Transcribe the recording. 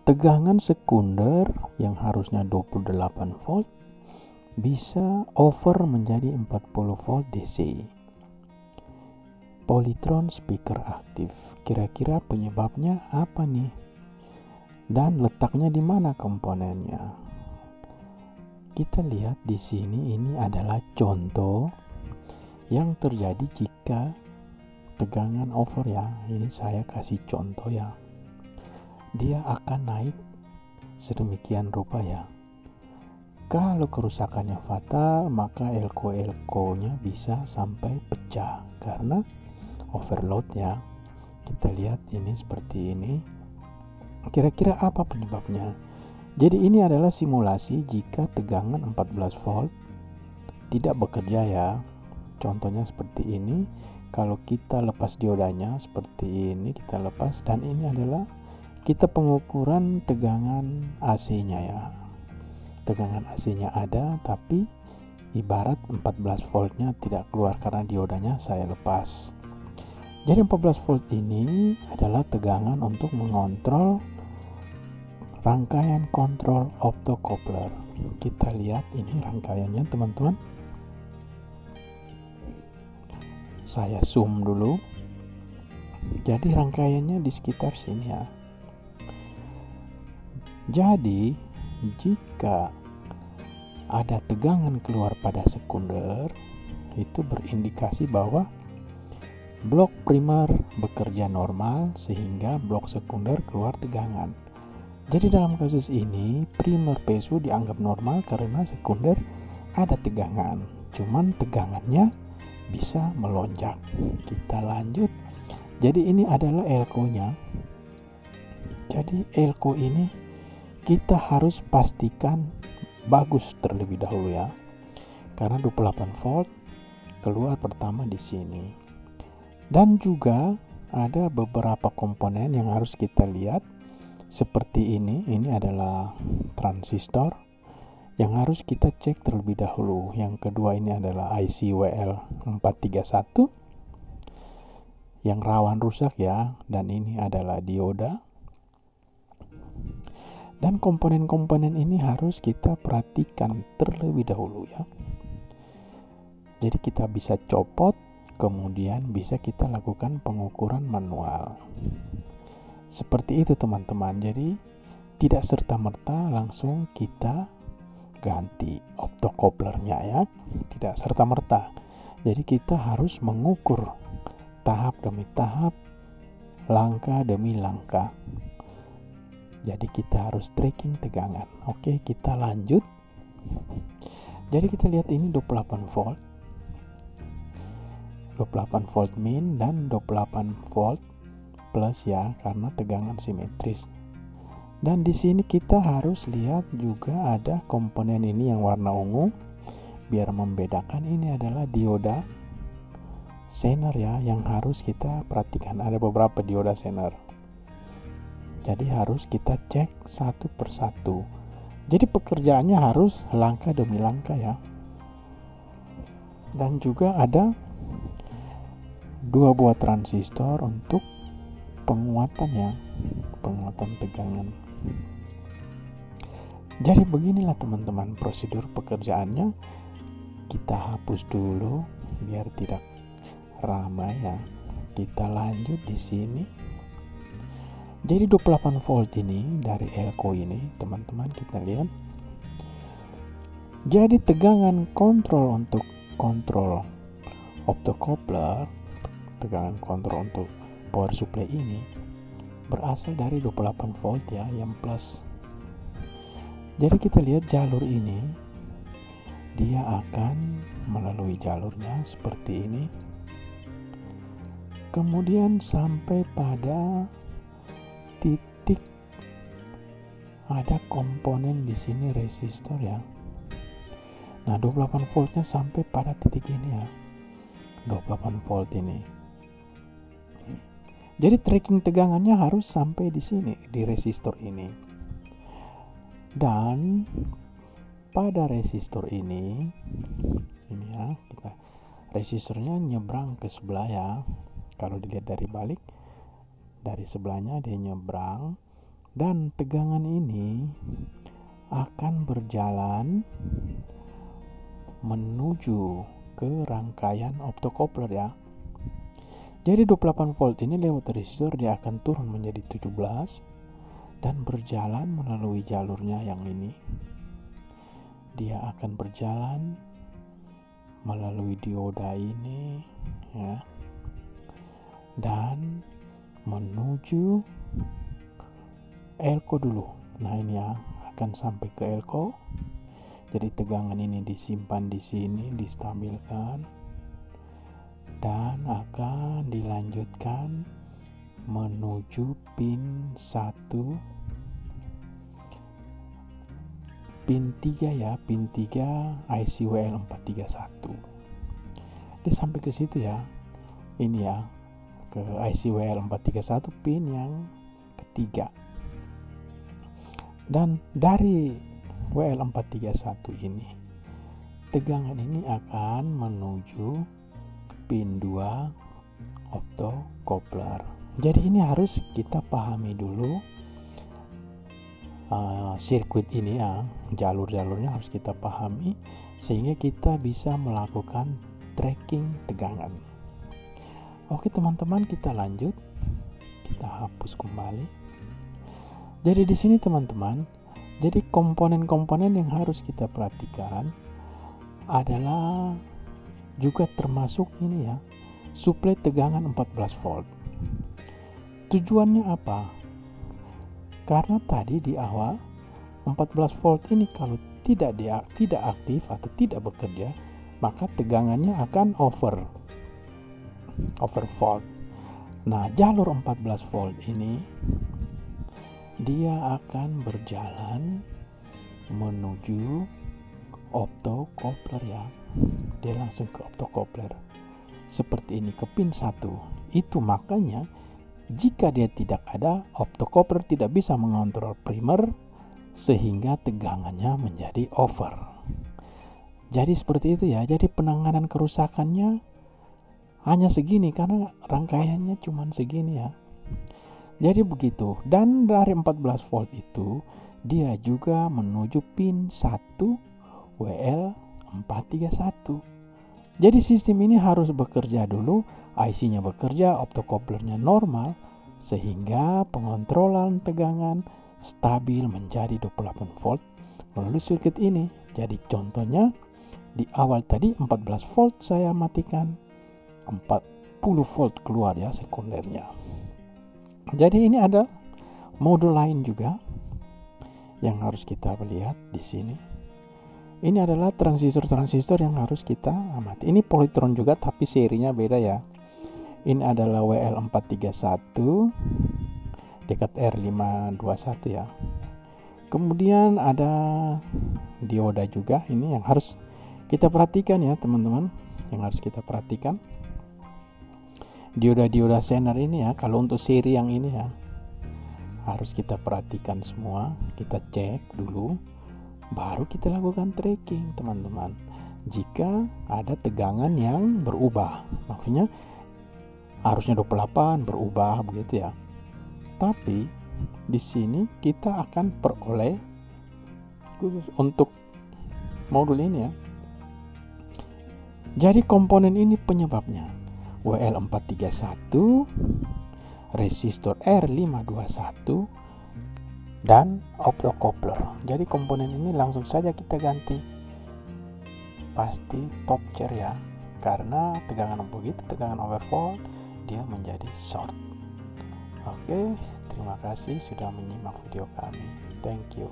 tegangan sekunder yang harusnya 28 volt bisa over menjadi 40 volt DC. Polytron speaker aktif. Kira-kira penyebabnya apa nih? Dan letaknya di mana komponennya? Kita lihat di sini, ini adalah contoh yang terjadi jika tegangan over ya. Ini saya kasih contoh ya. Dia akan naik sedemikian rupa ya. Kalau kerusakannya fatal, maka elko-elkonya bisa sampai pecah karena overload ya. Kita lihat ini seperti ini. Kira-kira apa penyebabnya? Jadi ini adalah simulasi jika tegangan 14 volt tidak bekerja ya. Contohnya seperti ini. Kalau kita lepas diodanya seperti ini, kita lepas, dan ini adalah kita pengukuran tegangan AC-nya ya. Tegangan AC-nya ada, tapi ibarat 14 voltnya tidak keluar karena diodanya saya lepas. Jadi 14 volt ini adalah tegangan untuk mengontrol rangkaian kontrol optocoupler. Kita lihat ini rangkaiannya teman-teman. Saya zoom dulu. Jadi rangkaiannya di sekitar sini ya. Jadi jika ada tegangan keluar pada sekunder, itu berindikasi bahwa blok primer bekerja normal sehingga blok sekunder keluar tegangan. Jadi dalam kasus ini primer PSU dianggap normal karena sekunder ada tegangan, cuman tegangannya bisa melonjak. Kita lanjut. Jadi ini adalah elko-nya. Jadi elko ini kita harus pastikan bagus terlebih dahulu ya. Karena 28 volt keluar pertama di sini. Dan juga ada beberapa komponen yang harus kita lihat seperti ini. Ini adalah transistor yang harus kita cek terlebih dahulu. Yang kedua ini adalah IC WL431 yang rawan rusak ya, dan ini adalah dioda. Dan komponen-komponen ini harus kita perhatikan terlebih dahulu ya. Jadi kita bisa copot, kemudian bisa kita lakukan pengukuran manual. Seperti itu teman-teman. Jadi tidak serta-merta langsung kita ganti optocouplernya ya. Tidak serta-merta. Jadi kita harus mengukur tahap demi tahap, langkah demi langkah. Jadi kita harus tracking tegangan. Oke, kita lanjut. Jadi kita lihat ini 28 volt. 28 volt min dan 28 volt plus ya, karena tegangan simetris. Dan di sini kita harus lihat juga ada komponen ini yang warna ungu biar membedakan. Ini adalah dioda Zener ya, yang harus kita perhatikan. Ada beberapa dioda Zener. Jadi harus kita cek satu persatu. Jadi pekerjaannya harus langkah demi langkah ya. Dan juga ada 2 buah transistor untuk penguatan ya, penguatan tegangan. Jadi beginilah teman-teman prosedur pekerjaannya. Kita hapus dulu biar tidak ramai ya. Kita lanjut di sini. Jadi 28 volt ini dari elko ini teman-teman, kita lihat. Jadi tegangan kontrol untuk kontrol optocoupler, tegangan kontrol untuk power supply ini berasal dari 28 volt ya, yang plus. Jadi kita lihat jalur ini, dia akan melalui jalurnya seperti ini. Kemudian sampai pada titik ada komponen di sini resistor ya. Nah, 28 voltnya sampai pada titik ini ya. 28 volt ini. Jadi tracking tegangannya harus sampai di sini, di resistor ini. Dan pada resistor ini ya, kita resistornya nyebrang ke sebelah ya. Kalau dilihat dari balik, dari sebelahnya dia nyebrang, Dan tegangan ini akan berjalan menuju ke rangkaian optocoupler ya. Jadi 28 volt ini lewat resistor dia akan turun menjadi 17 dan berjalan melalui jalurnya yang ini. Dia akan berjalan melalui dioda ini ya. Dan menuju elko dulu. Nah, ini ya akan sampai ke elko. Jadi tegangan ini disimpan di sini, distabilkan dan akan dilanjutkan menuju pin 1, pin 3 ya, pin 3 IC WL431. Dia sampai ke situ ya. Ini ya, ke IC WL431 pin yang ketiga. Dan dari WL431 ini tegangan ini akan menuju pin 2 optocoupler. Jadi ini harus kita pahami dulu sirkuit ini ya, jalur-jalurnya harus kita pahami sehingga kita bisa melakukan tracking tegangan. Oke teman-teman, kita lanjut. Kita hapus kembali. Jadi di sini teman-teman, jadi komponen-komponen yang harus kita perhatikan adalah juga termasuk ini ya, suplai tegangan 14 volt. Tujuannya apa? Karena tadi di awal 14 volt ini kalau tidak aktif atau tidak bekerja, maka tegangannya akan over volt. Nah, jalur 14 volt ini dia akan berjalan menuju optocoupler ya. Dia langsung ke optocoupler seperti ini, ke pin 1. Itu makanya jika dia tidak ada, optocoupler tidak bisa mengontrol primer sehingga tegangannya menjadi over. Jadi seperti itu ya. Jadi penanganan kerusakannya hanya segini karena rangkaiannya cuma segini ya. Jadi begitu. Dan dari 14 volt itu dia juga menuju pin 1 WL431. Jadi sistem ini harus bekerja dulu, IC-nya bekerja, optocouplernya normal, sehingga pengontrolan tegangan stabil menjadi 28 volt melalui sirkuit ini. Jadi contohnya di awal tadi 14 volt saya matikan, 40 volt keluar ya sekundernya. Jadi ini ada modul lain juga yang harus kita lihat di sini. Ini adalah transistor-transistor yang harus kita amati. Ini polytron juga tapi serinya beda ya. Ini adalah WL431 dekat R521 ya. Kemudian ada dioda juga, ini yang harus kita perhatikan ya teman-teman. Yang harus kita perhatikan dioda-dioda Zener ini ya. Kalau untuk seri yang ini ya harus kita perhatikan semua. Kita cek dulu, baru kita lakukan tracking teman-teman. Jika ada tegangan yang berubah, maksudnya harusnya 28 berubah begitu ya. Tapi di sini kita akan peroleh khusus untuk modul ini ya. Jadi komponen ini penyebabnya WL431, resistor R521 dan optocoupler. Jadi komponen ini langsung saja kita ganti, pasti top chair ya, karena tegangan begitu, tegangan overvolt dia menjadi short. Oke, terima kasih sudah menyimak video kami. Thank you.